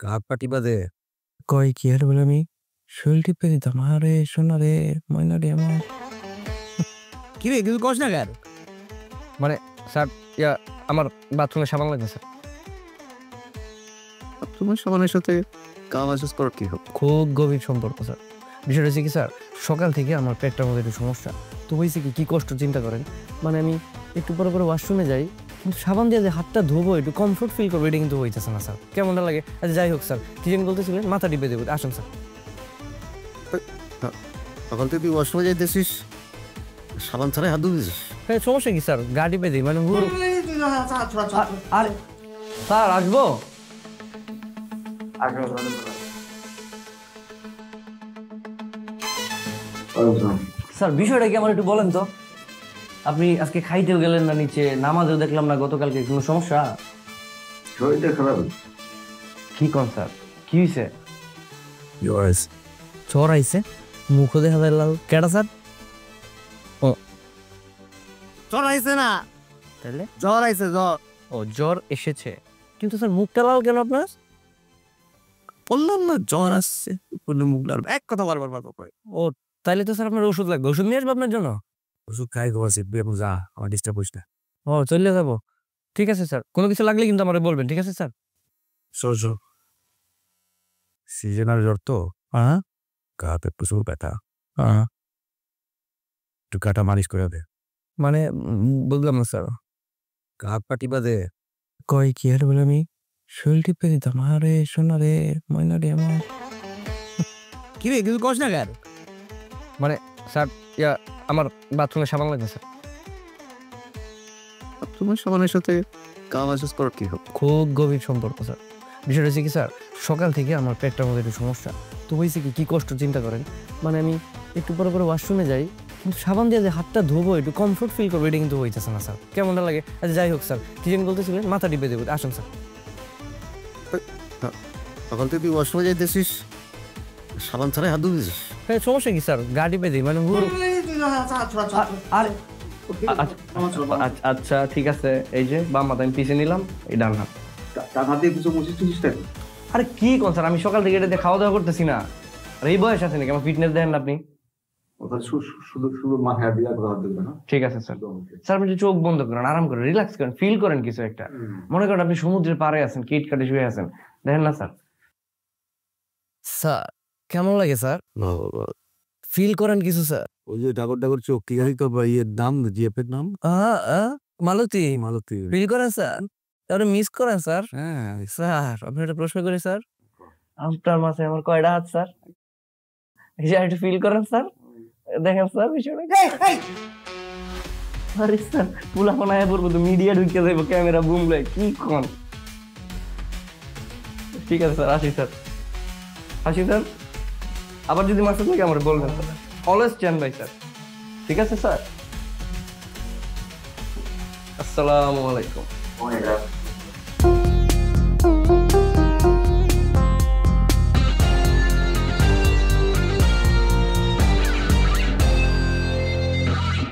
কাক পাটি বাদে কয় কি আর বলে আমি শরীর টিপে দিতাম আরে শোনা রে ময়না রে আমার কি রে কিছু কস না কেন? মানে স্যার আমার বাথরুমে সাবান লাগবে স্যার। তোমার সাবানের সাথে কাম আসাস করার কি হোক? খুব গভীর সম্পর্ক স্যার। বিষয়টা হচ্ছে কি স্যার, সকাল থেকে আমার পেটটার মধ্যে একটু সমস্যা। তো হয়েছে কি কষ্ট চিন্তা করেন, মানে আমি একটু পরে পরে ওয়াশরুমে যাই, কিন্তু সাবান দিয়ে যে হাতটা ধোবো একটু কমফোর্ট ফিল করবো, এটা কিন্তু হইতেছে না স্যার। কেমনটা লাগে? আচ্ছা যাই হোক স্যার, কি যেন বলতেছিলেন, মাথা টিপে দেবো, আসুন স্যার। সকাল থেকে তুই ওয়াশরুমে যাইতেছিস, সাবান ছাড়াই হাত ধুতেছিস? হ্যাঁ সমস্যা কি স্যার, গা টিপে দিই মানে আর স্যার আসবো। স্যার বিষয়টা কি আমার একটু বলেন তো, আপনি আজকে খাইতেও গেলেন না নিচে, নামাজেও দেখলাম না গতকালকে, কোনো সমস্যা? শরীরটা খারাপ। কি কোন স্যার, কি হয়েছে? জ্বর আইছে, মুখও দেখা যায় লাল। কেডা স্যার? ও জ্বর আইছে না, তাহলে জ্বর আইছে জ্বর। ও জ্বর এসেছে, কিন্তু স্যার মুখটা লাল কেন আপনার? বললাম না জ্বর আসছে, মুখ লাল, এক কথা বারবার কয়। ও তাইলে তো স্যার আপনার ওষুধ লাগবে, ওষুধ নিয়ে আসবো আপনার জন্য। ওষুধ খাই ঘুমাচ্ছি, যা, আমার ডিস্টার্ব করিস না। ও চলে যাবো, ঠিক আছে স্যার, কোনো কিছু লাগলে কিন্তু আমার বলবেন, ঠিক আছে স্যার? শোন সিজনাল জ্বর তো, হ্যাঁ গাতে প্রচুর ব্যথা, হ্যাঁ একটু কাটা মালিশ করে দে। মানে বুঝলাম না স্যার। কাক পাটি বাদে কয় কি আর বলে আমি শরীর টিপে দিতাম আরে শোনা রে ময়না রে আমার। কি রে কিছু কস না কেন? মানে স্যার আমার বাথরুমে সাবান লাগবে স্যার। তোমার সাবানের সাথে কাম আসাস করার কি হোক? খুব গভীর সম্পর্ক স্যার। বিষয়টা হচ্ছে কি স্যার, সকাল থেকে আমার পেটটার মধ্যে একটু সমস্যা। তো হয়েছে কি কষ্ট চিন্তা করেন, মানে আমি একটু পরে পরে ওয়াশরুমে যাই, কিন্তু সাবান দিয়ে যে হাতটা ধোবো একটু কমফোর্ট ফিল করবো, এটা কিন্তু হইতেছে না স্যার। কেমনটা লাগে? আচ্ছা যাই হোক স্যার, কি যেন বলতেছিলেন, মাথা টিপে দেবো, আসুন স্যার। সকাল থেকে তুই ওয়াশরুমে যাইতেছিস, সাবান ছাড়াই হাত ধুতেছিস? হ্যাঁ সমস্যা কি স্যার, গা টিপে দিই মানে আর আচ্ছা ঠিক আছে, এই যে বাম মাথা আমি পিছিয়ে নিলাম, এই ডান হাত। তার হাত দিয়ে কিছু মুছিস না? আরে কি কোন স্যার, আমি সকাল থেকে এটা দিয়ে খাওয়া দাওয়া করতেছি না, আর এই বয়স আছে নাকি আমার ফিটনেস দেখেন না আপনি? শুধু মাথায় দিয়ে হাত দেবে না। ঠিক আছে স্যার, স্যার আপনি চোখ বন্ধ করেন, আরাম করেন, রিল্যাক্স করেন, ফিল করেন কিছু একটা। মনে করেন আপনি সমুদ্রের পাড়ে আছেন, কিট কাটে শুয়ে আছেন, দেখেন না স্যার। স্যার কেমন লাগে স্যার? ফিল করেন কিছু স্যার। ওই যে ডাগর চোখ, কি জানি তো ইয়ের নাম, জিএফের নাম মালতী। মালতী। ফিল করেন স্যার, তাহলে মিস করেন স্যার। হ্যাঁ স্যার আপনি একটা প্রশ্ন করি স্যার, আপনার মাথায় আমার কয়টা হাত স্যার? এই যে একটু ফিল করেন স্যার, দেখেন স্যার বিষয়টা। আরে স্যার পুলা ফোনায় পড়বো তো, মিডিয়া ঢুকে যাইবো, ক্যামেরা বুম লাই, কি কোন? ঠিক আছে স্যার, আসি স্যার, আসি স্যার। আবার যদি মাসে থাকে আমার বলবেন sir, always stand by sir. ঠিক আছে স্যার, আসসালামু আলাইকুম।